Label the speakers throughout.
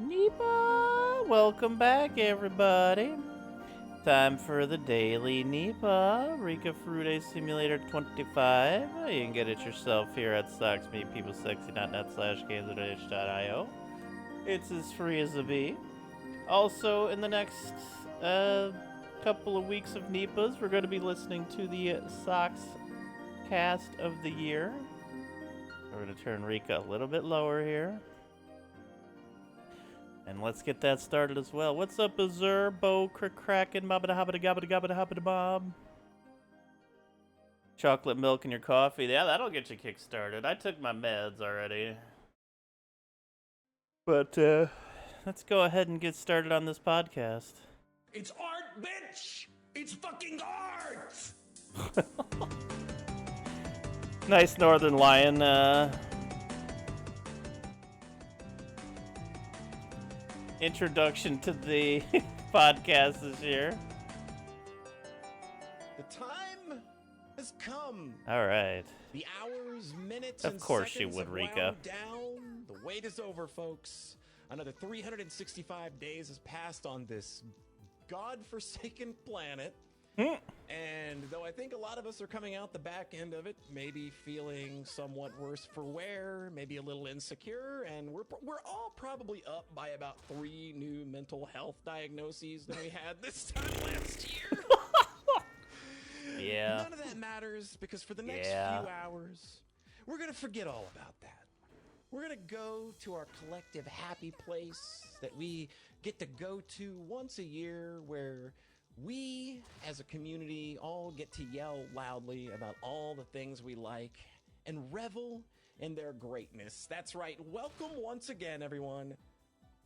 Speaker 1: Nipah! Welcome back, everybody. Time for the Daily Nipah, Rika Fruit Simulator 25. You can get it yourself here at socksmeetpeoplesexy.net/games.io. It's as free as a bee. Also, in the next couple of weeks of Nipahs, we're going to be listening to the Socks Cast of the Year. We're going to turn Rika a little bit lower here. And let's get that started as well. What's up, Azur, Bo, Kraken, Bobbada Hobbada Gobbada Gobbada Hobbada Bob? Chocolate milk in your coffee. Yeah, that'll get you kick-started. I took my meds already. But, let's go ahead and get started on this podcast.
Speaker 2: It's art, bitch! It's fucking art!
Speaker 1: Nice Northern Lion, introduction to the podcast this year.
Speaker 2: The time has come.
Speaker 1: All right.
Speaker 2: The hours, minutes,
Speaker 1: Of
Speaker 2: and
Speaker 1: course she
Speaker 2: seconds
Speaker 1: would,
Speaker 2: have
Speaker 1: Rika.
Speaker 2: wound down. The wait is over, folks. Another 365 days has passed on this godforsaken planet. And though I think a lot of us are coming out the back end of it, maybe feeling somewhat worse for wear, maybe a little insecure, and we're all probably up by about 3 new mental health diagnoses than we had this time last year.
Speaker 1: Yeah.
Speaker 2: None of that matters because for the next few hours, we're going to forget all about that. We're going to go to our collective happy place that we get to go to once a year where we, as a community, all get to yell loudly about all the things we like and revel in their greatness. That's right. Welcome once again, everyone.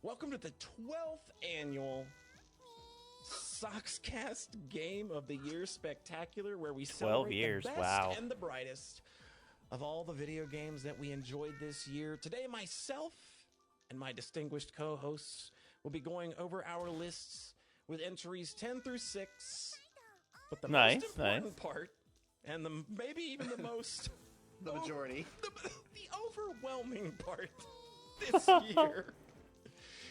Speaker 2: Welcome to the 12th annual Sockscast Game of the Year Spectacular, where we
Speaker 1: 12
Speaker 2: celebrate
Speaker 1: years,
Speaker 2: the best
Speaker 1: wow.
Speaker 2: and the brightest of all the video games that we enjoyed this year. Today, myself and my distinguished co-hosts will be going over our lists with entries 10 through 6. But the most important part, and maybe even the most...
Speaker 3: the majority.
Speaker 2: The overwhelming part this year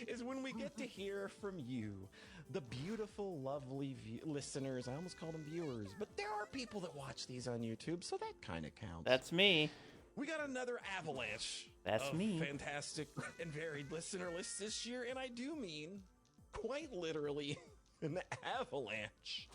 Speaker 2: is when we get to hear from you, the beautiful, lovely listeners. I almost called them viewers, but there are people that watch these on YouTube, so that kind of counts.
Speaker 1: That's me.
Speaker 2: We got another avalanche
Speaker 1: That's
Speaker 2: of
Speaker 1: me.
Speaker 2: fantastic and varied listener lists this year, and I do mean quite literally an avalanche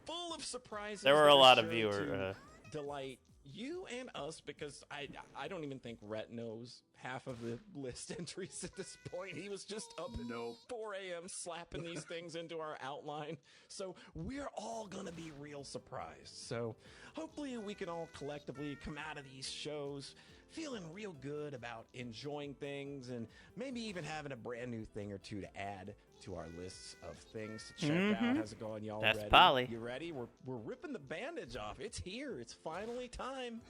Speaker 2: full of surprises.
Speaker 1: There were
Speaker 2: that
Speaker 1: a
Speaker 2: are
Speaker 1: lot of
Speaker 2: sure
Speaker 1: viewer
Speaker 2: to delight you and us, because I don't even think Rhett knows half of the list entries at this point. He was just up at 4 a.m. slapping these things into our outline. So we're all gonna be real surprised. So hopefully we can all collectively come out of these shows feeling real good about enjoying things, and maybe even having a brand new thing or two to add to our lists of things to check out. How's it going, y'all?
Speaker 1: That's
Speaker 2: ready?
Speaker 1: Polly.
Speaker 2: You ready? We're ripping the bandage off. It's here. It's finally time.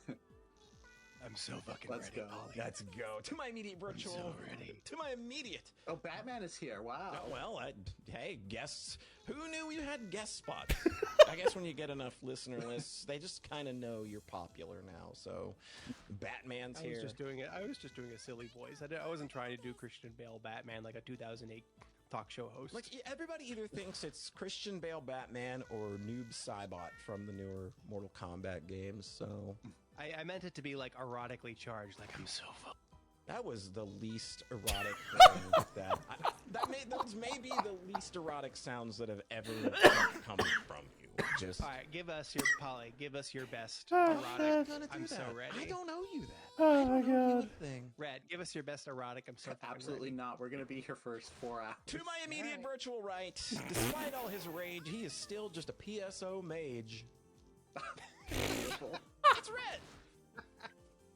Speaker 3: I'm so fucking
Speaker 2: Let's
Speaker 3: ready,
Speaker 2: go.
Speaker 3: Polly.
Speaker 2: Let's go. To my immediate virtual.
Speaker 3: so ready.
Speaker 2: To my immediate.
Speaker 3: Oh, Batman is here. Wow.
Speaker 2: Well, hey, guests. Who knew you had guest spots? I guess when you get enough listener lists, they just kind of know you're popular now. So, Batman's here.
Speaker 4: I was just doing a silly voice. I wasn't trying to do Christian Bale Batman like a 2008 talk show host.
Speaker 2: Like, everybody either thinks it's Christian Bale Batman or Noob Saibot from the newer Mortal Kombat games. So,
Speaker 4: I meant it to be like erotically charged. Like, I'm so
Speaker 2: that was the least erotic thing those may be the least erotic sounds that have ever come from you. Just
Speaker 4: all right, give us your best erotic. I'm so ready.
Speaker 2: I don't owe you that.
Speaker 1: Oh my god.
Speaker 4: Red, give us your best erotic. I'm so
Speaker 3: Absolutely
Speaker 4: ready.
Speaker 3: not. We're going to be here first 4 hours.
Speaker 2: To my immediate virtual right, despite all his rage, he is still just a PSO mage.
Speaker 3: Beautiful.
Speaker 2: It's Red.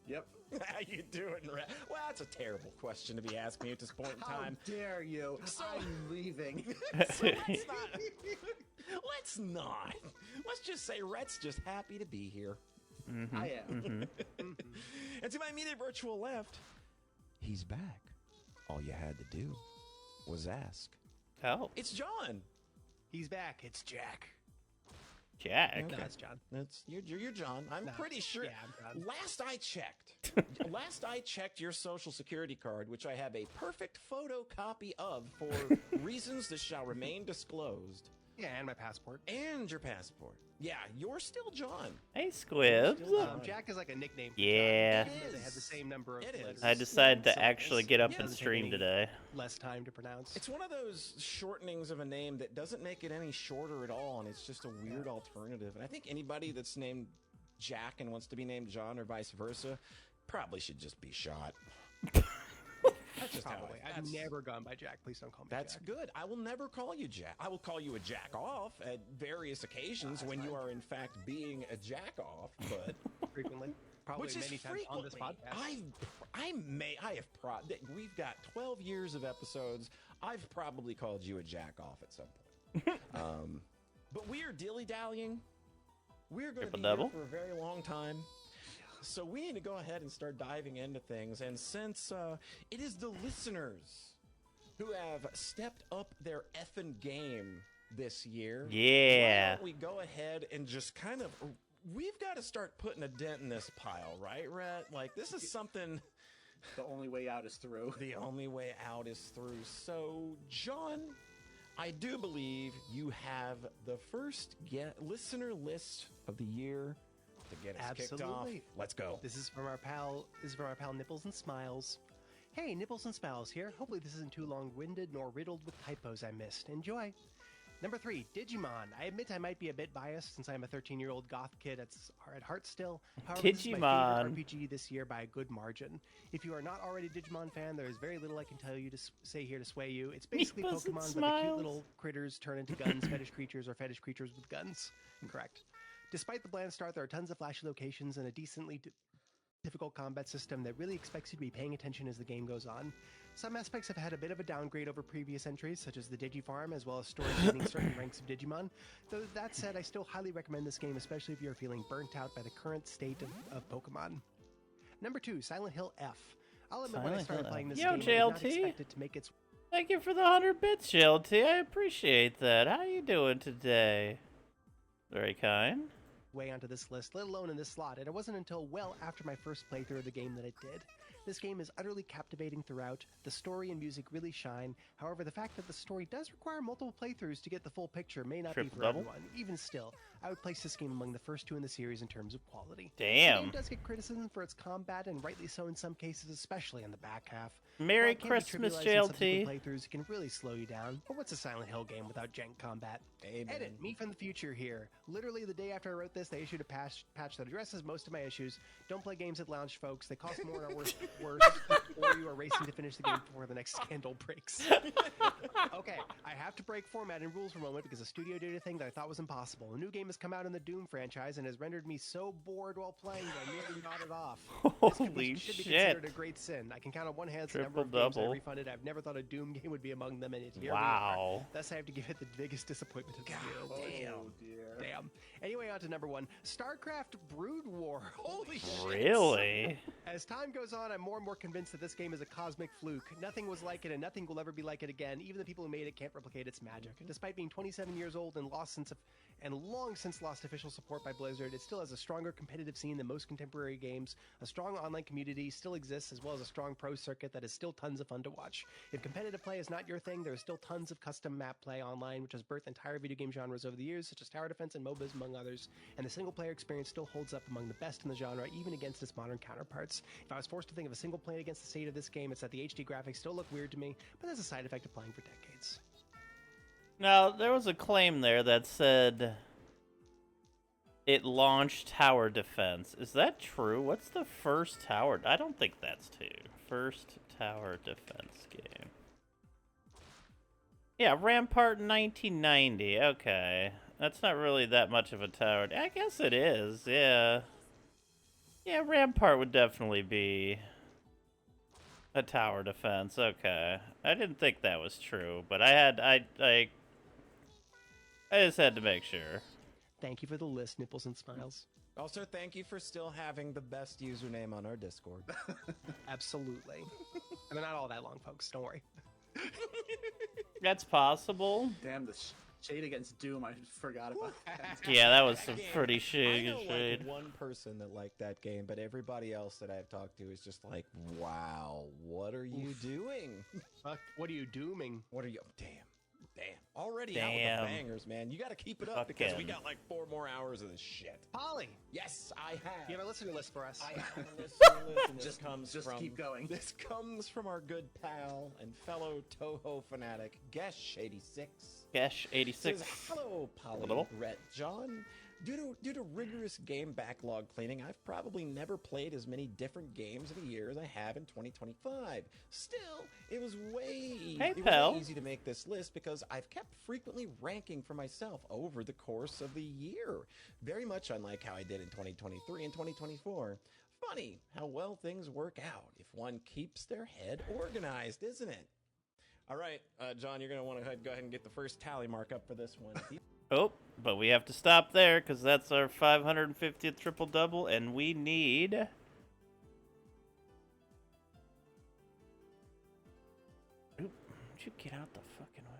Speaker 3: Yep.
Speaker 2: How you doing, Red? Well, that's a terrible question to be asking me at this point in time.
Speaker 3: How dare you? I'm leaving.
Speaker 2: So let's not. Let's just say Rhett's just happy to be here.
Speaker 3: I am.
Speaker 2: And to my immediate virtual left, he's back. All you had to do was ask.
Speaker 1: Oh,
Speaker 2: It's John.
Speaker 4: He's back. It's Jack.
Speaker 1: Jack.
Speaker 2: Okay.
Speaker 4: No, it's John.
Speaker 2: You're John. I'm pretty sure.
Speaker 4: Yeah, I'm John.
Speaker 2: Last I checked, Last I checked your social security card, which I have a perfect photocopy of for reasons that shall remain disclosed,
Speaker 4: Yeah, and my passport.
Speaker 2: and your passport. Yeah, you're still John.
Speaker 1: Hey, Squibs.
Speaker 4: Jack is like a nickname. For
Speaker 1: Yeah.
Speaker 4: John, because they have the same number of
Speaker 2: It is.
Speaker 4: letters.
Speaker 1: I decided to
Speaker 2: So
Speaker 1: actually
Speaker 2: it's-
Speaker 1: get up
Speaker 2: yeah,
Speaker 1: and
Speaker 2: doesn't
Speaker 4: take
Speaker 1: stream
Speaker 4: any-
Speaker 1: today.
Speaker 4: Less time to pronounce.
Speaker 2: It's one of those shortenings of a name that doesn't make it any shorter at all, and it's just a weird alternative. And I think anybody that's named Jack and wants to be named John or vice versa probably should just be shot. That's just how
Speaker 4: Probably.
Speaker 2: I-
Speaker 4: I've
Speaker 2: that's-
Speaker 4: never gone by Jack. Please don't call me
Speaker 2: That's
Speaker 4: Jack.
Speaker 2: good. I will never call you Jack. I will call you a jack off at various occasions when you are in fact being a jack off, but
Speaker 4: Frequently. Probably
Speaker 2: which is
Speaker 4: many times on this
Speaker 2: frequently.
Speaker 4: podcast.
Speaker 2: We've got 12 years of episodes. I've probably called you a jack off at some point. But we are dilly-dallying. We're going to be
Speaker 1: Triple-double.
Speaker 2: here for a very long time. So we need to go ahead and start diving into things. And since it is the listeners who have stepped up their effing game this year,
Speaker 1: Yeah.
Speaker 2: why don't we go ahead and just kind of... We've got to start putting a dent in this pile, right, Rhett? Like, this is something...
Speaker 3: The only way out is through.
Speaker 2: The only way out is through. So, John, I do believe you have the first listener list of the year to get us kicked off.
Speaker 4: Absolutely.
Speaker 2: Let's go.
Speaker 4: This is from our pal. Nipples and Smiles. Hey, Nipples and Smiles here. Hopefully this isn't too long-winded nor riddled with typos I missed. Enjoy. Number 3, Digimon. I admit I might be a bit biased since I'm a 13-year-old goth kid at heart still. However, this is my
Speaker 1: Digimon.
Speaker 4: favorite RPG this year by a good margin. If you are not already a Digimon fan, there is very little I can tell you to say here to sway you. It's basically
Speaker 1: Nipples and
Speaker 4: Pokemon, but the cute
Speaker 1: Smiles.
Speaker 4: little critters turn into guns, fetish creatures, or fetish creatures with guns. Correct. Despite the bland start, there are tons of flashy locations and a decently difficult combat system that really expects you to be paying attention as the game goes on. Some aspects have had a bit of a downgrade over previous entries, such as the Digifarm, as well as story leading certain ranks of Digimon. Though that said, I still highly recommend this game, especially if you're feeling burnt out by the current state of Pokemon. Number 2, Silent Hill F. I'll admit when I
Speaker 1: Silent
Speaker 4: started
Speaker 1: Hill
Speaker 4: playing
Speaker 1: F.
Speaker 4: this
Speaker 1: Yo,
Speaker 4: game, I did not
Speaker 1: JLT.
Speaker 4: expect it to make its
Speaker 1: Thank you for the 100 bits, JLT. I appreciate that. How you doing today? Very kind.
Speaker 4: way onto this list, let alone in this slot, and it wasn't until well after my first playthrough of the game that it did. This game is utterly captivating throughout, the story and music really shine, however the fact that the story does require multiple playthroughs to get the full picture may not be for
Speaker 1: Triple-double?
Speaker 4: everyone. Even still, I would place this game among the first 2 in the series in terms of quality. The
Speaker 1: Damn.
Speaker 4: game does get criticism for its combat, and rightly so in some cases, especially in the back half.
Speaker 1: Merry
Speaker 4: While it can be
Speaker 1: Christmas,
Speaker 4: trivialized in subsequent
Speaker 1: JLT.
Speaker 4: playthroughs, it can really slow you down. But what's a Silent Hill game without jank combat?
Speaker 2: Amen.
Speaker 4: Edit, me from the future here. Literally the day after I wrote this, they issued a patch that addresses most of my issues. Don't play games at launch, folks. They cost more and are worse, or you are racing to finish the game before the next scandal breaks. Okay, I have to break format and rules for a moment because a studio did a thing that I thought was impossible. A new game has come out in the Doom franchise and has rendered me so bored while playing that I nearly nodded off. This
Speaker 1: Holy
Speaker 4: should be
Speaker 1: shit.
Speaker 4: considered a great sin. I can count on one hand the number of games I
Speaker 1: Triple-double.
Speaker 4: refunded. I've never thought a Doom game would be among them, and it's here we are.
Speaker 1: Wow.
Speaker 4: Thus, I have to give it the biggest disappointment of the year.
Speaker 3: Oh dear.
Speaker 4: Damn. Anyway, on to number 1. StarCraft Brood War.
Speaker 2: Holy shit.
Speaker 1: Really?
Speaker 4: As time goes on, I'm more and more convinced that this game is a cosmic fluke. Nothing was like it, and nothing will ever be like it again. Even the people who made it can't replicate its magic. Despite being 27 years old and long since lost official support by Blizzard, it still has a stronger competitive scene than most contemporary games. A strong online community still exists, as well as a strong pro circuit that is still tons of fun to watch. If competitive play is not your thing, there is still tons of custom map play online, which has birthed entire video game genres over the years, such as tower defense and MOBAs, among others. And the single-player experience still holds up among the best in the genre, even against its modern counterparts. If I was forced to think of a single point against the state of this game, it's that the HD graphics still look weird to me, but that's a side effect of playing for decades.
Speaker 1: Now, there was a claim there that said it launched tower defense. Is that true? What's the first tower? I don't think that's true. First tower defense game. Yeah, Rampart in 1990. Okay. That's not really that much of a tower. I guess it is, yeah. Yeah, Rampart would definitely be a tower defense. Okay. I didn't think that was true, but I just had to make sure.
Speaker 4: Thank you for the list, Nipples and Smiles.
Speaker 2: Also, thank you for still having the best username on our Discord.
Speaker 4: Absolutely. And they're not all that long, folks. Don't worry.
Speaker 1: That's possible.
Speaker 3: Damn, the Shade against Doom, I forgot about that.
Speaker 1: Yeah, that was some
Speaker 2: game.
Speaker 1: pretty
Speaker 2: I
Speaker 1: shady
Speaker 2: know
Speaker 1: shade.
Speaker 2: like one person that liked that game, but everybody else that I've talked to is just like, wow, what are you doing?
Speaker 4: Fuck, what are you dooming?
Speaker 2: What are you? Damn. Already out with
Speaker 1: Damn.
Speaker 2: the bangers, man. You got to keep it up because we
Speaker 1: Fucking-
Speaker 2: got like 4 more hours of this shit.
Speaker 4: Polly,
Speaker 2: Yes, I have.
Speaker 4: you have a listener list for us.
Speaker 2: I have a listener list, and this comes
Speaker 3: Just
Speaker 2: from
Speaker 3: keep going.
Speaker 2: This comes from our good pal and fellow Toho fanatic, Gesh86.
Speaker 1: Gesh 86.
Speaker 2: Says, hello, Polly,
Speaker 1: Little.
Speaker 2: Rhett, John. Due to rigorous game backlog cleaning, I've probably never played as many different games of the year as I have in 2025. Still, it was way
Speaker 1: pal.
Speaker 2: easy to make this list because I've kept frequently ranking for myself over the course of the year. Very much unlike how I did in 2023 and 2024. Funny how well things work out if one keeps their head organized, isn't it? All right, John, you're going to want to go ahead and get the first tally mark up for this one.
Speaker 1: Oh, but we have to stop there because that's our 550th triple double, and we need. Oop, would you get out the fucking way?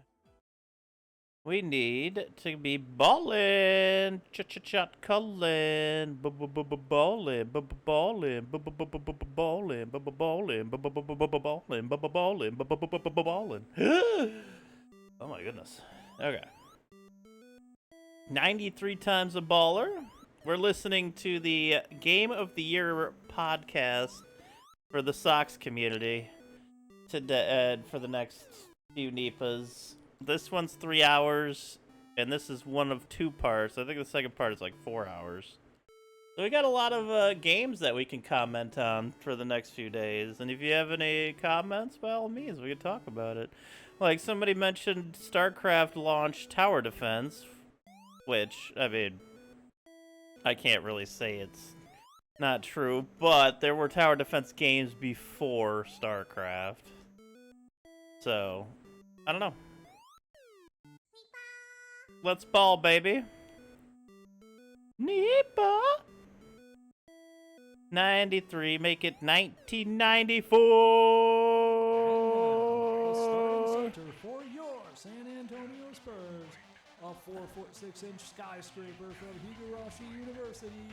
Speaker 1: We need to be ballin', chat cullin', ballin', ballin', ballin', ballin', ballin'. Oh my goodness. Okay. 93 times a baller. We're listening to the Game of the Year podcast for the Sox community today for the next few Nipahs. This one's 3 hours, and this is one of 2 parts. I think the second part is like 4 hours. So we got a lot of games that we can comment on for the next few days. And if you have any comments, by all means, we can talk about it. Like somebody mentioned StarCraft launched tower defense, which, I mean, I can't really say it's not true, but there were tower defense games before StarCraft. So, I don't know. Let's ball, baby. Nipah! 93, make it 1994!
Speaker 5: Starting center for your San Antonio Spurs. A 4'6" skyscraper from Higurashi University,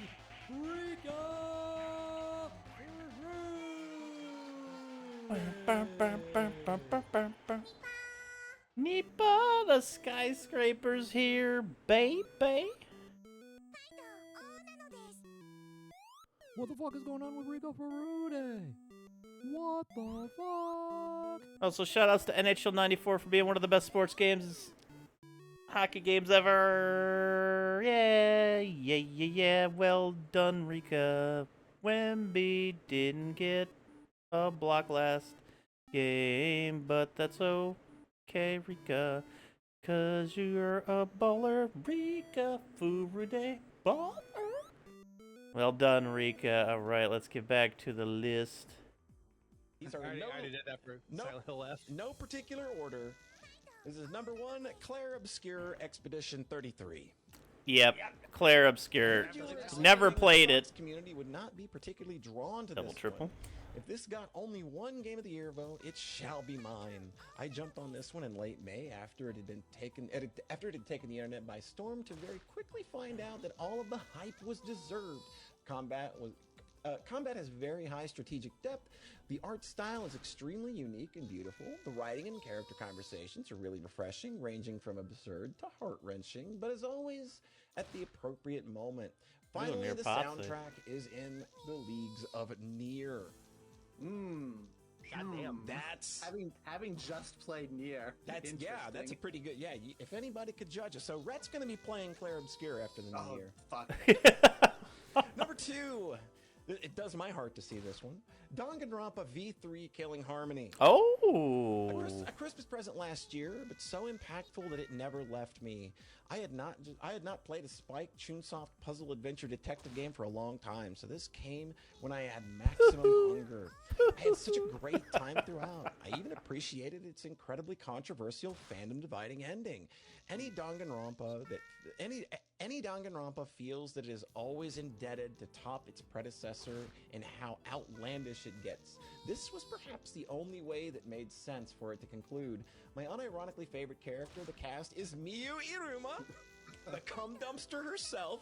Speaker 5: Rika
Speaker 1: Nipah, the skyscraper's here, baby.
Speaker 5: What the fuck is going on with Rika Farude? What the fuck?
Speaker 1: Also, shoutouts to NHL 94 for being one of the best sports games, hockey games ever. Yeah. Well done, Rika. Wemby didn't get a block last game, but that's okay, Rika, 'cause you're a baller, Rika Furude, baller. Well done, Rika. All right, let's get back to the list.
Speaker 2: These
Speaker 4: I
Speaker 2: are
Speaker 4: already did that for Silent Hill F.
Speaker 2: no particular order. This is number 1, Claire Obscure Expedition 33.
Speaker 1: Yep, Claire Obscure. Never played it.
Speaker 2: Community would not be particularly drawn to
Speaker 1: Double
Speaker 2: this
Speaker 1: triple.
Speaker 2: one. If this got only one Game of the Year vote, it shall be mine. I jumped on this one in late May after it had taken the internet by storm to very quickly find out that all of the hype was deserved. Combat has very high strategic depth. The art style is extremely unique and beautiful. The writing and character conversations are really refreshing, ranging from absurd to heart-wrenching, but as always, at the appropriate moment. Finally,
Speaker 1: near
Speaker 2: the
Speaker 1: Potsy.
Speaker 2: soundtrack is in the leagues of Nier.
Speaker 4: Goddamn.
Speaker 2: That's
Speaker 3: Having just played Nier.
Speaker 2: that's a pretty good. Yeah, if anybody could judge it. So Rhett's going to be playing Claire Obscure after the new
Speaker 3: Oh,
Speaker 2: year.
Speaker 3: fuck.
Speaker 2: Number 2. It does my heart to see this one. Danganronpa V3 Killing Harmony.
Speaker 1: Oh.
Speaker 2: A Christmas present last year, but so impactful that it never left me. I had not played a Spike Chunsoft puzzle adventure detective game for a long time, so this came when I had maximum hunger. I had such a great time throughout. I even appreciated its incredibly controversial fandom dividing ending. Any Danganronpa feels that it is always indebted to top its predecessor in how outlandish it gets. This was perhaps the only way that made made sense for it to conclude. My unironically favorite character of the cast is Miyu Iruma, the cum dumpster herself.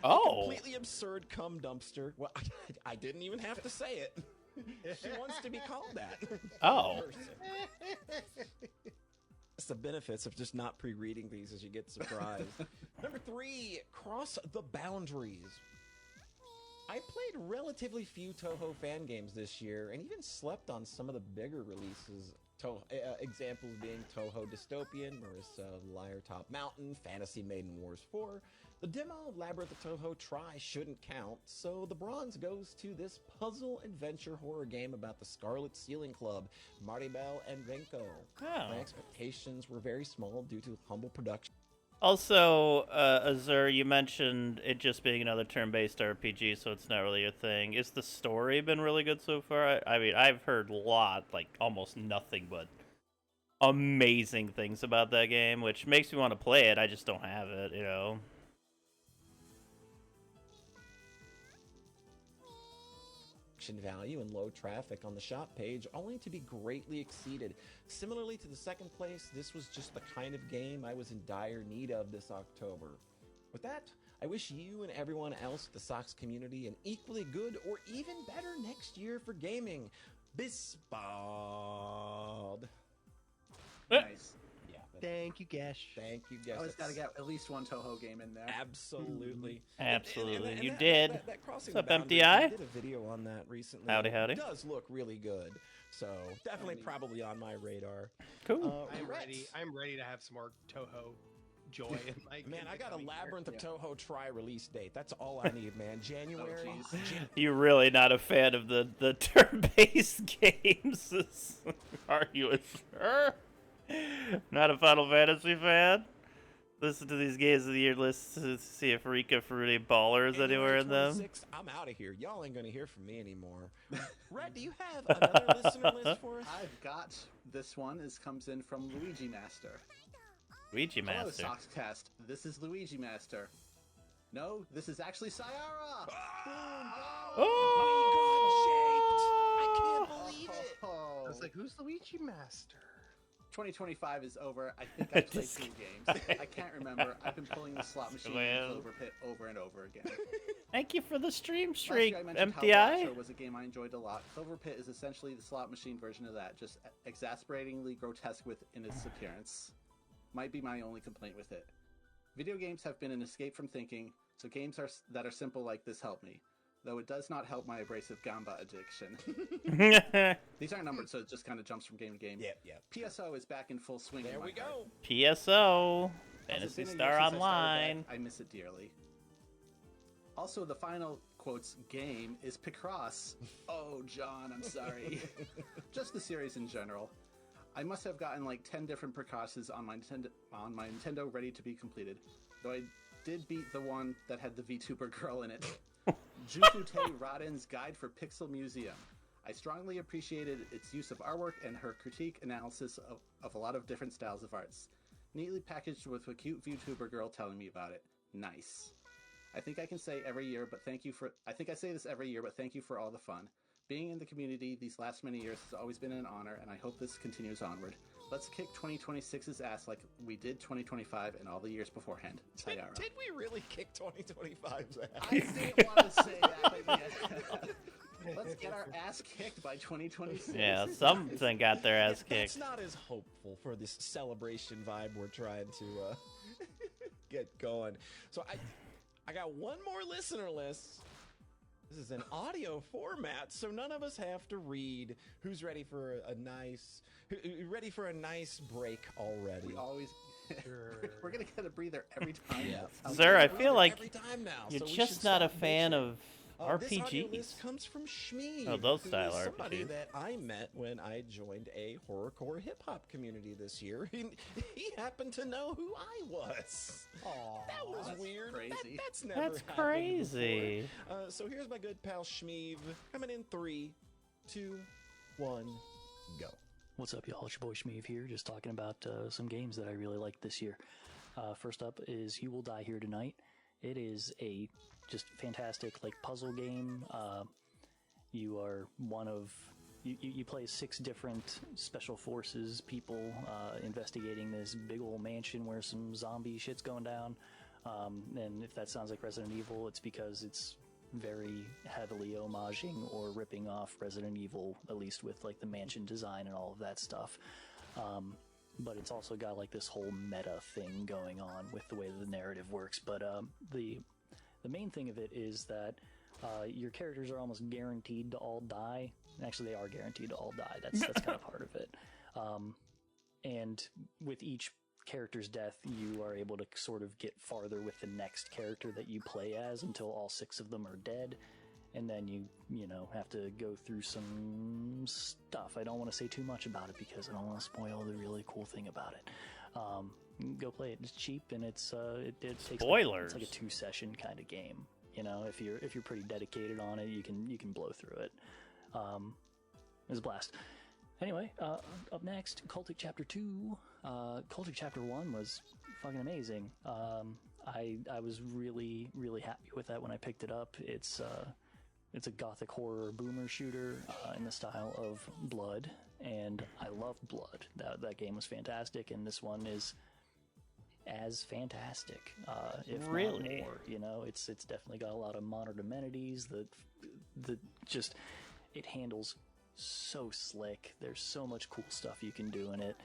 Speaker 2: A completely absurd cum dumpster. Well, I didn't even have to say it. She wants to be called that.
Speaker 1: Oh.
Speaker 2: That's the benefits of just not pre-reading these as you get surprised. Number 3, Cross the Boundaries. I played relatively few Toho fan games this year and even slept on some of the bigger releases. Examples being Toho Dystopian, Marissa Liar Top Mountain, Fantasy Maiden Wars 4. The demo of Labyrinth of Toho Try shouldn't count, so the bronze goes to this puzzle adventure horror game about the Scarlet Ceiling Club, Maribel and Renko.
Speaker 1: Oh.
Speaker 2: My expectations were very small due to humble production.
Speaker 1: Also, Azur, you mentioned it just being another turn-based RPG, so it's not really a thing. Is the story been really good so far? I mean, I've heard a lot, like almost nothing but amazing things about that game, which makes me want to play it. I just don't have it, you know.
Speaker 2: Value and low traffic on the shop page, only to be greatly exceeded. Similarly to the second place, this was just the kind of game I was in dire need of this October. With that, I wish you and everyone else at the Sox community an equally good or even better next year for gaming. Bisbald.
Speaker 3: Nice.
Speaker 2: Yeah.
Speaker 4: Thank you, Gesh.
Speaker 2: Thank you, guys.
Speaker 3: Always got to get at least one Toho game in there.
Speaker 2: Absolutely.
Speaker 1: Absolutely.
Speaker 2: And
Speaker 1: you
Speaker 2: that-
Speaker 1: did.
Speaker 2: that Crossing
Speaker 1: What's
Speaker 2: the
Speaker 1: up,
Speaker 2: Boundaries,
Speaker 1: MTI?
Speaker 2: I did a video on that recently.
Speaker 1: Howdy, howdy.
Speaker 2: It does look really good. So definitely probably on my radar.
Speaker 1: Cool.
Speaker 4: I'm
Speaker 2: Rex.
Speaker 4: ready. I'm ready to have some more Toho joy in my
Speaker 2: Man, I got a
Speaker 4: coming year.
Speaker 2: Labyrinth of Toho Try release date. That's all I need, man. January.
Speaker 3: jeez.
Speaker 1: You're really not a fan of the turn-based games, are you, sir? Not a Final Fantasy fan? Listen to these games of the year lists to see if Rika Fruity Baller is anywhere in them.
Speaker 2: 26th, I'm out of here. Y'all ain't gonna hear from me anymore. Red, do you have another listener list for us?
Speaker 3: I've got this one. This comes in from Luigi Master.
Speaker 1: Luigi
Speaker 3: Hello,
Speaker 1: Master.
Speaker 3: Soxcast. This is Luigi Master. No, this is actually Sayara.
Speaker 1: Oh!
Speaker 2: I can't believe it.
Speaker 4: I was like, who's Luigi Master?
Speaker 3: 2025 is over. I think I played 2 games. I can't remember. I've been pulling the slot machine in Clover Pit over and over again.
Speaker 1: Thank you for the stream
Speaker 3: Last
Speaker 1: streak,
Speaker 3: year I mentioned how
Speaker 1: MTI.
Speaker 3: Blackshore was a game I enjoyed a lot. Clover Pit is essentially the slot machine version of that, just exasperatingly grotesque in its appearance. Might be my only complaint with it. Video games have been an escape from thinking, so games that are simple like this help me. Though it does not help my abrasive Gamba addiction. These aren't numbered, so it just kind of jumps from game to game.
Speaker 2: Yeah.
Speaker 3: PSO is back in full swing.
Speaker 2: There
Speaker 3: in my
Speaker 2: we
Speaker 3: heart.
Speaker 2: go.
Speaker 1: PSO.
Speaker 3: As it's
Speaker 1: Fantasy
Speaker 3: been a year
Speaker 1: Star
Speaker 3: since I started
Speaker 1: Online.
Speaker 3: that, I miss it dearly. Also, the final, quotes, game is Picross. Oh, John, I'm sorry. Just the series in general. I must have gotten like 10 different Picrosses on my Nintendo ready to be completed. Though I did beat the one that had the VTuber girl in it. Jufute Raden's Guide for Pixel Museum. I strongly appreciated its use of artwork and her critique analysis of a lot of different styles of arts. Neatly packaged with a cute VTuber girl telling me about it. Nice. I think I say this every year, but thank you for all the fun. Being in the community these last many years has always been an honor, and I hope this continues onward. Let's kick 2026's ass like we did 2025 and all the years beforehand. Sayara.
Speaker 2: Did we really kick 2025's ass?
Speaker 3: I didn't want to say that, but yes. Let's get our ass kicked by 2026.
Speaker 1: Yeah, something got their ass
Speaker 2: That's
Speaker 1: kicked.
Speaker 2: not as hopeful for this celebration vibe we're trying to get going. So I got one more listener list. This is an audio format, so none of us have to read. Who's ready for a nice break already?
Speaker 3: We always... We're going to get a breather every time.
Speaker 2: Yeah.
Speaker 1: Sir, I feel like
Speaker 2: every time now,
Speaker 1: you're
Speaker 2: so we
Speaker 1: just
Speaker 2: should
Speaker 1: not a
Speaker 2: stop
Speaker 1: fan
Speaker 2: bitching.
Speaker 1: of
Speaker 2: This audio
Speaker 1: RPGs.
Speaker 2: list comes from Shmee.
Speaker 1: Oh, those
Speaker 2: who
Speaker 1: style
Speaker 2: is somebody
Speaker 1: RPGs.
Speaker 2: that I met when I joined a horrorcore hip hop community this year. He happened to know who I was. That was
Speaker 3: that's
Speaker 2: weird.
Speaker 3: crazy.
Speaker 2: That's never
Speaker 1: That's
Speaker 2: happened
Speaker 1: crazy.
Speaker 2: before. So here's my good pal Shmeev coming in 3, 2, 1, go.
Speaker 6: What's up, y'all? It's your boy Shmeev here, just talking about some games that I really liked this year. First up is You Will Die Here Tonight. It is a just fantastic puzzle game. You are one of you play 6 different special forces people investigating this big old mansion where some zombie shit's going down. And if that sounds like Resident Evil, it's because it's very heavily homaging or ripping off Resident Evil, at least with like the mansion design and all of that stuff. But it's also got like this whole meta thing going on with the way the narrative works. But the main thing of it is that your characters are almost guaranteed to all die. Actually, they are guaranteed to all die. That's kind of part of it. And with each character's death, you are able to sort of get farther with the next character that you play as until all 6 of them are dead. And then you know, have to go through some stuff. I don't want to say too much about it because I don't want to spoil the really cool thing about it. Go play it. It's cheap and it takes
Speaker 1: Spoilers.
Speaker 6: It's like a 2-session kind of game. You know, if you're pretty dedicated on it, you can blow through it. It was a blast. Anyway, up next, Cultic Chapter 2. Cultic Chapter 1 was fucking amazing. I was really, really happy with that when I picked it up. It's a gothic horror boomer shooter in the style of Blood, and I love Blood. That game was fantastic, and this one is as fantastic, if not more. You know, it's definitely got a lot of modern amenities. It handles so slick. There's so much cool stuff you can do in it.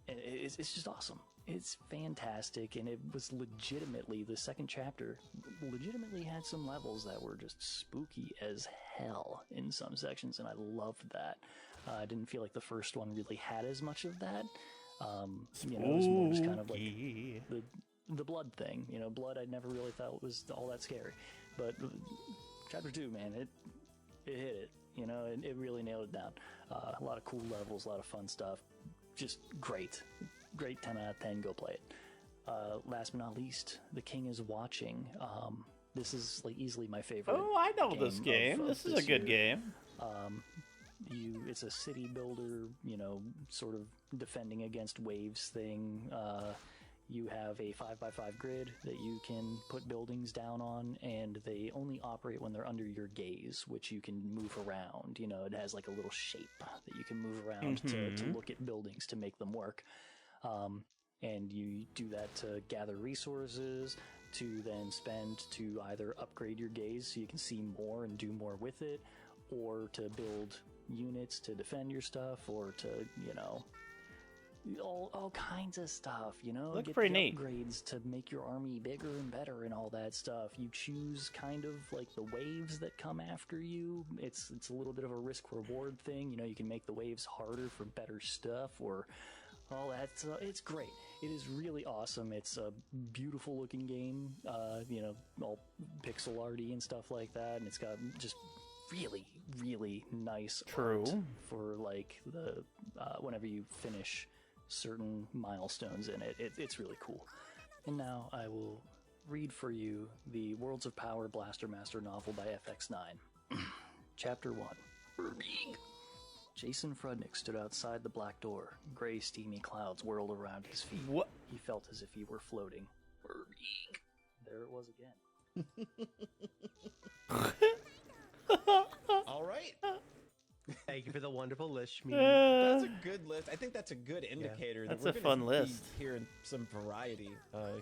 Speaker 6: It's just awesome. It's fantastic, and it was legitimately, the second chapter legitimately had some levels that were just spooky as hell in some sections, and I loved that. I didn't feel like the first one really had as much of that. You know, it was more just kind of like the blood thing. You know, blood I never really thought was all that scary. But chapter 2, man, it hit it. You know, it really nailed it down. A lot of cool levels, a lot of fun stuff. Just great. Great 10 out of 10. Go play it. Last but not least, The King is Watching. This is like easily my favorite.
Speaker 1: Oh, I know this game. This is a good game.
Speaker 6: It's a city builder, you know, sort of defending against waves thing. You have a 5x5 grid that you can put buildings down on, and they only operate when they're under your gaze, which you can move around. You know, it has like a little shape that you can move around to look at buildings to make them work. And you do that to gather resources, to then spend to either upgrade your gaze so you can see more and do more with it, or to build units to defend your stuff, or to, you know, all kinds of stuff, you know.
Speaker 1: Looks
Speaker 6: get
Speaker 1: pretty
Speaker 6: the
Speaker 1: neat.
Speaker 6: upgrades to make your army bigger and better and all that stuff. You choose kind of like the waves that come after you. It's a little bit of a risk reward thing. You know, you can make the waves harder for better stuff or all that. It's great. It is really awesome. It's a beautiful looking game. You know, all pixel arty and stuff like that, and it's got just really, really nice art for like the whenever you finish certain milestones in it. It's really cool. And now I will read for you the Worlds of Power Blaster Master novel by FX9. Chapter 1. Jason Frudnick stood outside the black door. Gray, steamy clouds whirled around his feet.
Speaker 1: What?
Speaker 6: He felt as if he were floating. There it was again.
Speaker 2: All right.
Speaker 4: Thank you for the wonderful list, Shmi.
Speaker 2: That's a good list. I think that's a good indicator that
Speaker 1: That's
Speaker 2: we're
Speaker 1: a
Speaker 2: gonna
Speaker 1: fun
Speaker 2: be
Speaker 1: list.
Speaker 2: hearing some variety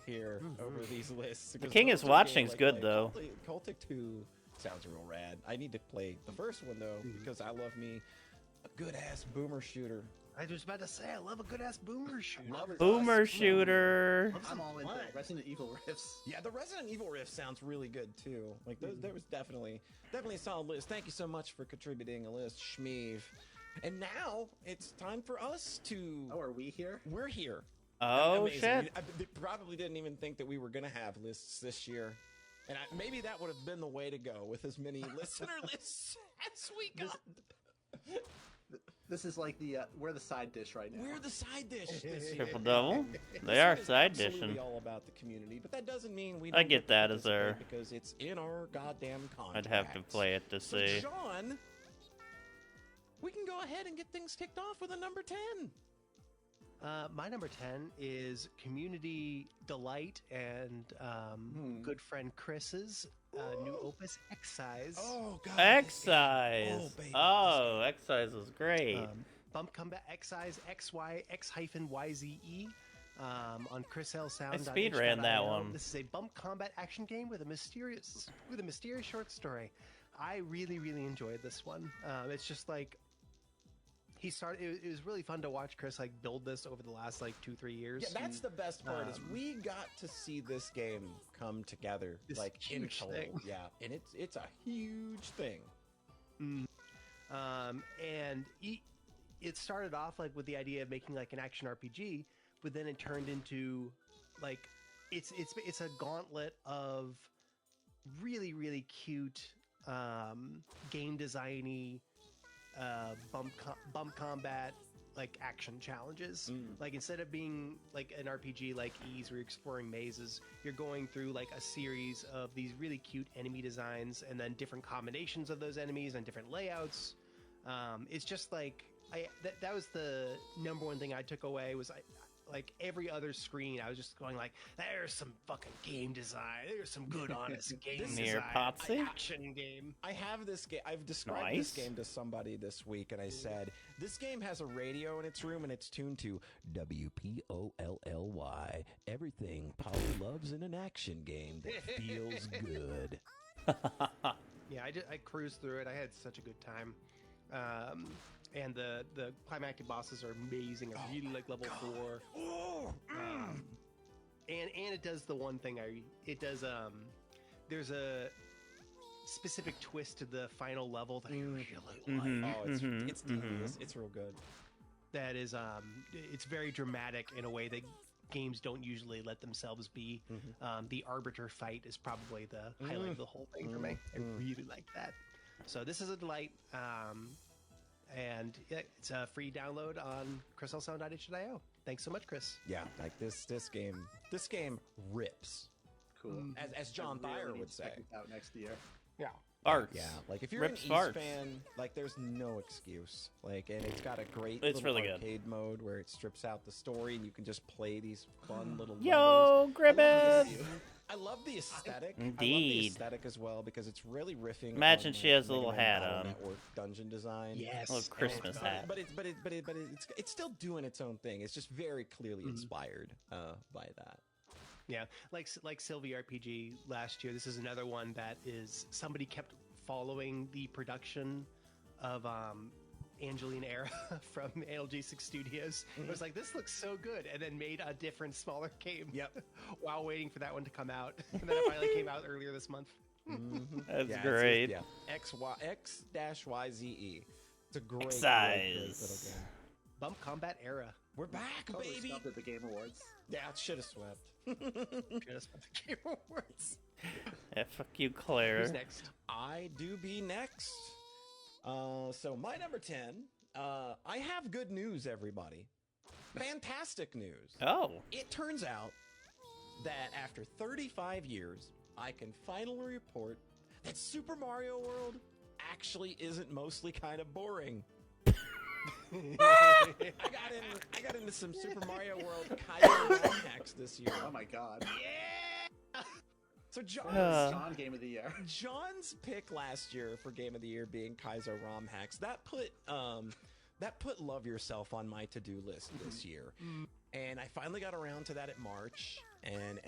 Speaker 2: here over these lists.
Speaker 1: The King is Watching's good, though.
Speaker 2: Cultic 2 sounds real rad. I need to play the first one, though, because I love me a good-ass boomer shooter.
Speaker 4: I was about to say, I love a good ass boomer shooter.
Speaker 1: Boomer shooter.
Speaker 3: I'm all into Resident Evil riffs.
Speaker 2: Yeah, the Resident Evil riff sounds really good too. Like there was definitely a solid list. Thank you so much for contributing a list, Shmeev. And now it's time for us to.
Speaker 3: Oh, are we here?
Speaker 2: We're here.
Speaker 1: Oh,
Speaker 2: Amazing.
Speaker 1: shit.
Speaker 2: They probably didn't even think that we were gonna have lists this year, and maybe that would have been the way to go with as many listener lists as we got.
Speaker 3: This is like we're the side dish right now.
Speaker 2: We're the side dish this year.
Speaker 1: Triple double. They
Speaker 2: This
Speaker 1: are
Speaker 2: is
Speaker 1: side
Speaker 2: absolutely
Speaker 1: dishing.
Speaker 2: all about the community, but that doesn't mean we.
Speaker 1: I
Speaker 2: Don't
Speaker 1: get
Speaker 2: to
Speaker 1: that as
Speaker 2: participate
Speaker 1: our-
Speaker 2: because it's in our goddamn contract.
Speaker 1: I'd have to play it to
Speaker 2: So,
Speaker 1: see.
Speaker 2: John, we can go ahead and get things kicked off with a number 10.
Speaker 4: My number 10 is community delight and good friend Chris's new opus, Excise.
Speaker 2: Oh god.
Speaker 1: Excise.
Speaker 2: Oh, baby,
Speaker 1: Oh, Excise was great.
Speaker 4: Bump Combat Excise, XY, X-YZE. On Chris L. Sound.
Speaker 1: I speed ran that one.
Speaker 4: This is a bump combat action game with a mysterious short story. I really, really enjoyed this one. It's just like he started. It was really fun to watch Chris like build this over the last like 2-3 years.
Speaker 2: Yeah, that's the best part is we got to see this game come together
Speaker 4: This
Speaker 2: like in
Speaker 4: huge
Speaker 2: total.
Speaker 4: thing.
Speaker 2: Yeah, and it's a huge thing.
Speaker 4: And it started off like with the idea of making like an action RPG, but then it turned into like it's a gauntlet of really, really cute game designy bump combat like action challenges. Like instead of being like an RPG like Ys where you're exploring mazes, you're going through like a series of these really cute enemy designs and then different combinations of those enemies and different layouts. It's just like that was the number one thing I took away was like every other screen, I was just going like, "There's some fucking game design. There's some good, honest game
Speaker 1: Near
Speaker 4: design.
Speaker 1: Potsy?
Speaker 4: Action game."
Speaker 2: I have this game. I've described this game to somebody this week, and I said this game has a radio in its room, and it's tuned to WPOLLY. Everything Polly loves in an action game that feels good.
Speaker 4: Yeah, I cruised through it. I had such a good time. And the climactic bosses are amazing. I really like level 4. And it does the one thing there's a specific twist to the final level that I really like.
Speaker 2: Oh, it's devious. It's real good.
Speaker 4: That is it's very dramatic in a way that games don't usually let themselves be. The arbiter fight is probably the highlight of the whole thing for me. I really like that. So this is a delight. And yeah, it's a free download on chrislsound.itch.io. Thanks so much, Chris.
Speaker 2: Yeah, like this game rips.
Speaker 3: Cool.
Speaker 2: As John Thayer would say.
Speaker 3: Check it out next year.
Speaker 4: Yeah.
Speaker 1: Farts.
Speaker 2: Yeah, like if you're
Speaker 1: Rips
Speaker 2: an
Speaker 1: farts.
Speaker 2: East fan, like there's no excuse. Like, and it's got a great
Speaker 1: It's
Speaker 2: little
Speaker 1: really good.
Speaker 2: arcade mode where it strips out the story and you can just play these fun little
Speaker 1: Yo, Gribbit!
Speaker 2: I love the aesthetic. I love
Speaker 1: Indeed.
Speaker 2: the aesthetic as well because it's really riffing.
Speaker 1: Imagine
Speaker 2: on,
Speaker 1: she
Speaker 2: like,
Speaker 1: has a
Speaker 2: Mega
Speaker 1: little
Speaker 2: Man
Speaker 1: hat
Speaker 2: Battle
Speaker 1: on.
Speaker 2: Network dungeon design.
Speaker 4: Yes.
Speaker 1: Little Christmas hat.
Speaker 2: But it's still doing its own thing. It's just very clearly inspired by that.
Speaker 4: Yeah, like Sylvie RPG last year. This is another one that is somebody kept following the production of Angeline Era from ALG6 Studios. It was like, this looks so good, and then made a different, smaller game.
Speaker 2: Yep.
Speaker 4: While waiting for that one to come out, and then it finally came out earlier this month.
Speaker 1: That's
Speaker 2: Yeah,
Speaker 1: great.
Speaker 2: X-YZE. It's a great,
Speaker 1: Excise.
Speaker 2: great little game.
Speaker 4: Bump Combat Era.
Speaker 2: We're back,
Speaker 3: Totally
Speaker 2: baby.
Speaker 3: stopped at the Game Awards.
Speaker 2: Yeah, it should have swept.
Speaker 4: Just the Game Awards.
Speaker 1: Yeah, fuck you, Claire.
Speaker 4: Who's next?
Speaker 2: I do be next. So my number 10, I have good news, everybody. Fantastic news.
Speaker 1: Oh.
Speaker 2: It turns out that after 35 years, I can finally report that Super Mario World actually isn't mostly kind of boring. I got into some Super Mario World Kaizo ROM hacks this year.
Speaker 3: Oh my god.
Speaker 2: Yeah! So
Speaker 3: John Game of the Year.
Speaker 2: John's pick last year for Game of the Year being Kaizo ROM hacks, that put Love Yourself on my to-do list this year. And I finally got around to that at March, and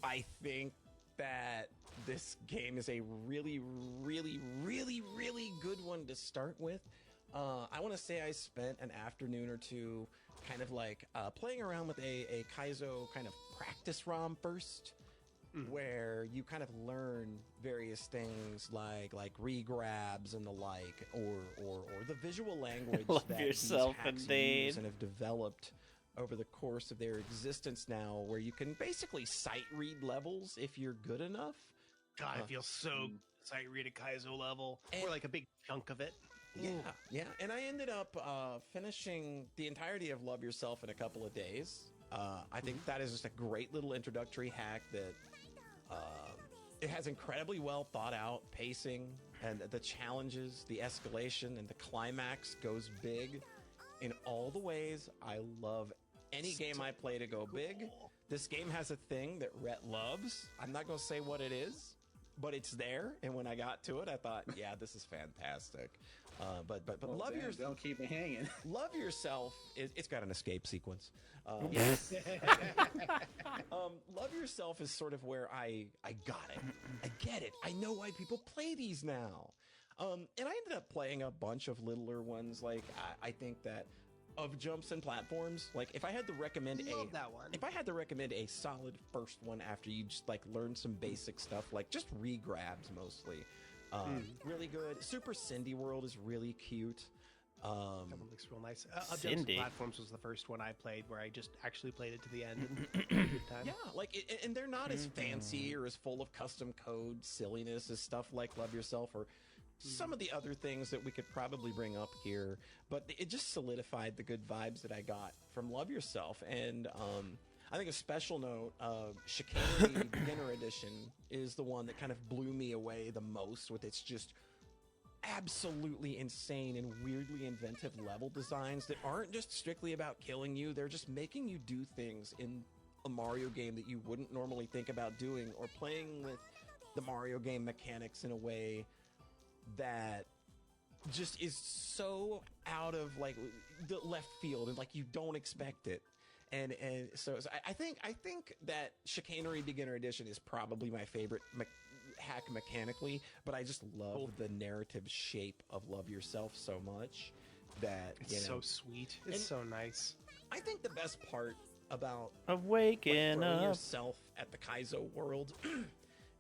Speaker 2: I think that this game is a really, really, really, really good one to start with. I want to say I spent an afternoon or two kind of like playing around with a Kaizo kind of practice ROM first, where you kind of learn various things like regrabs and the like, or the visual language
Speaker 1: Love
Speaker 2: that
Speaker 1: yourself,
Speaker 2: these hacks
Speaker 1: indeed.
Speaker 2: use and have developed over the course of their existence now, where you can basically sight read levels if you're good enough.
Speaker 4: God, it feels so sight read at Kaizo level, or like a big chunk of it.
Speaker 2: Yeah. And I ended up finishing the entirety of Love Yourself in a couple of days. I think that is just a great little introductory hack that it has incredibly well thought out pacing, and the challenges, the escalation, and the climax goes big. in all the ways I love any game I play to go big. This game has a thing that Rhett loves. I'm not going to say what it is, but it's there. And when I got to it, I thought, yeah, this is fantastic. But
Speaker 3: Well,
Speaker 2: love
Speaker 3: damn, don't keep me hanging.
Speaker 2: Love Yourself it's got an escape sequence. Love Yourself is sort of where I got it. I get it. I know why people play these now. And I ended up playing a bunch of littler ones. Like I think that of jumps and platforms, like if I had to recommend if I had to recommend a solid first one after you just like learn some basic stuff, like just re-grabs mostly. Really good. Super Cindy World is really cute.
Speaker 4: That one looks real nice.
Speaker 1: Cindy
Speaker 4: Platforms was the first one I played where I just actually played it to the end and had a good time.
Speaker 2: Yeah, like and they're not as fancy or as full of custom code silliness as stuff like Love Yourself or some of the other things that we could probably bring up here, but it just solidified the good vibes that I got from Love Yourself. And I think a special note, Chicanery Beginner Edition is the one that kind of blew me away the most with its just absolutely insane and weirdly inventive level designs that aren't just strictly about killing you. They're just making you do things in a Mario game that you wouldn't normally think about doing, or playing with the Mario game mechanics in a way that just is so out of like the left field and like you don't expect it. And so I think that Chicanery Beginner Edition is probably my favorite hack mechanically, but I just love the narrative shape of Love Yourself so much that
Speaker 4: it's so sweet. It's so nice.
Speaker 2: I think the best part about
Speaker 1: Awaken
Speaker 2: throwing
Speaker 1: up.
Speaker 2: yourself at the Kaizo world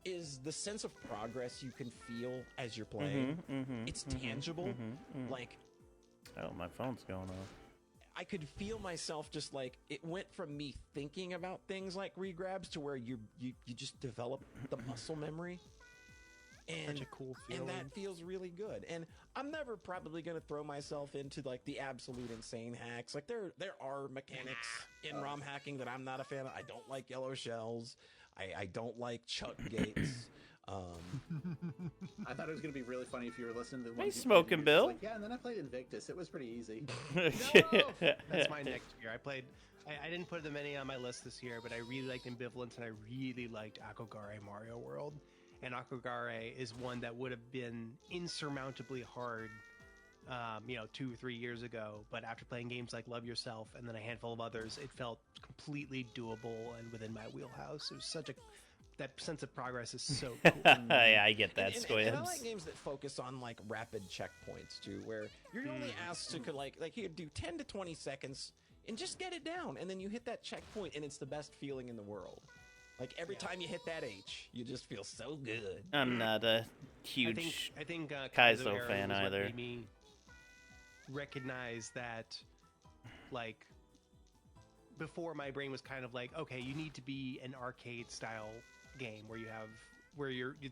Speaker 2: is the sense of progress you can feel as you're playing. It's tangible. Like,
Speaker 1: oh, my phone's going off.
Speaker 2: I could feel myself just like it went from me thinking about things like regrabs to where you just develop the muscle memory. And,
Speaker 4: such a cool feeling.
Speaker 2: And that feels really good. And I'm never probably going to throw myself into like the absolute insane hacks. Like there are mechanics in ROM hacking that I'm not a fan of. I don't like yellow shells. I don't like chuck gates.
Speaker 3: I thought it was going to be really funny if you were listening to the one.
Speaker 1: Hey, Smoking Bill.
Speaker 3: Like, yeah, and then I played Invictus. It was pretty easy.
Speaker 4: That's my next year. I didn't put them any on my list this year, but I really liked Ambivalence and I really liked Akogare Mario World. And Akogare is one that would have been insurmountably hard, 2 or 3 years ago. But after playing games like Love Yourself and then a handful of others, it felt completely doable and within my wheelhouse. It was that sense of progress is so cool.
Speaker 1: Yeah, I get that,
Speaker 2: and I like games that focus on like rapid checkpoints too, where you're only asked to like you do 10 to 20 seconds and just get it down, and then you hit that checkpoint, and it's the best feeling in the world. Like every time you hit that H, you just feel so good.
Speaker 1: I'm not a huge
Speaker 4: I think
Speaker 1: Kaizo
Speaker 4: Era
Speaker 1: fan
Speaker 4: was what
Speaker 1: either.
Speaker 4: made me recognize that, like, before my brain was kind of like, okay, you need to be an arcade style game where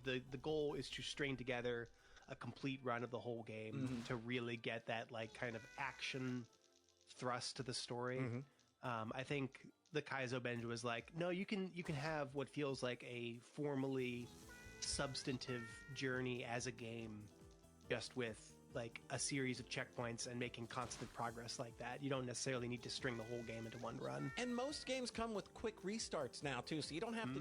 Speaker 4: the goal is to string together a complete run of the whole game to really get that like kind of action thrust to the story. I think the Kaizo Benj was like, no, you can have what feels like a formally substantive journey as a game, just with like a series of checkpoints and making constant progress like that. You don't necessarily need to string the whole game into one run.
Speaker 2: And most games come with quick restarts now too, so you don't have to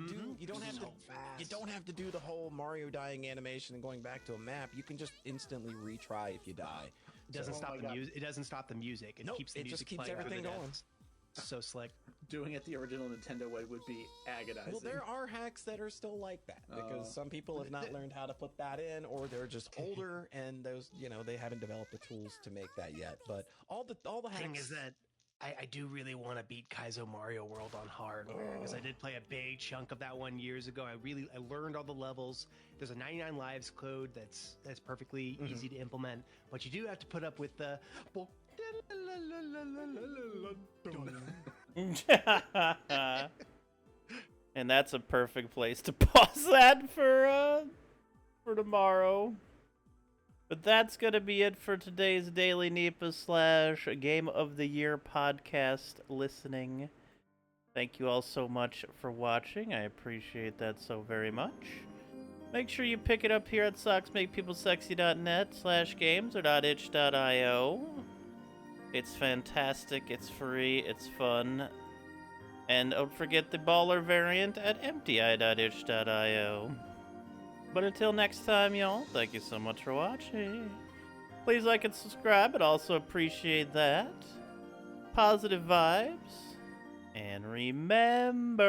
Speaker 2: do the whole Mario dying animation and going back to a map. You can just instantly retry if you die.
Speaker 4: It doesn't stop the music. It doesn't stop the music. It keeps the music
Speaker 2: just keeps
Speaker 4: playing
Speaker 2: everything
Speaker 4: through the
Speaker 2: going.
Speaker 4: dance. So slick.
Speaker 3: Doing it the original Nintendo way would be agonizing.
Speaker 2: Well, there are hacks that are still like that because some people have not learned how to put that in, or they're just older and those, they haven't developed the tools to make that yet. But all the hacks.
Speaker 4: Thing is that I do really want to beat Kaizo Mario World on hardware because I did play a big chunk of that one years ago. I learned all the levels. There's a 99 lives code that's perfectly easy to implement, but you do have to put up with the.
Speaker 1: And that's a perfect place to pause that for tomorrow. But that's going to be it for today's Daily Nipah / Game of the Year podcast listening. Thank you all so much for watching. I appreciate that so very much. Make sure you pick it up here at socksmakepeoplesexy.net /games or .itch.io. It's fantastic, it's free, it's fun. And don't forget the baller variant at empty-eye.itch.io. But until next time, y'all, thank you so much for watching. Please like and subscribe, I'd also appreciate that. Positive vibes. And remember...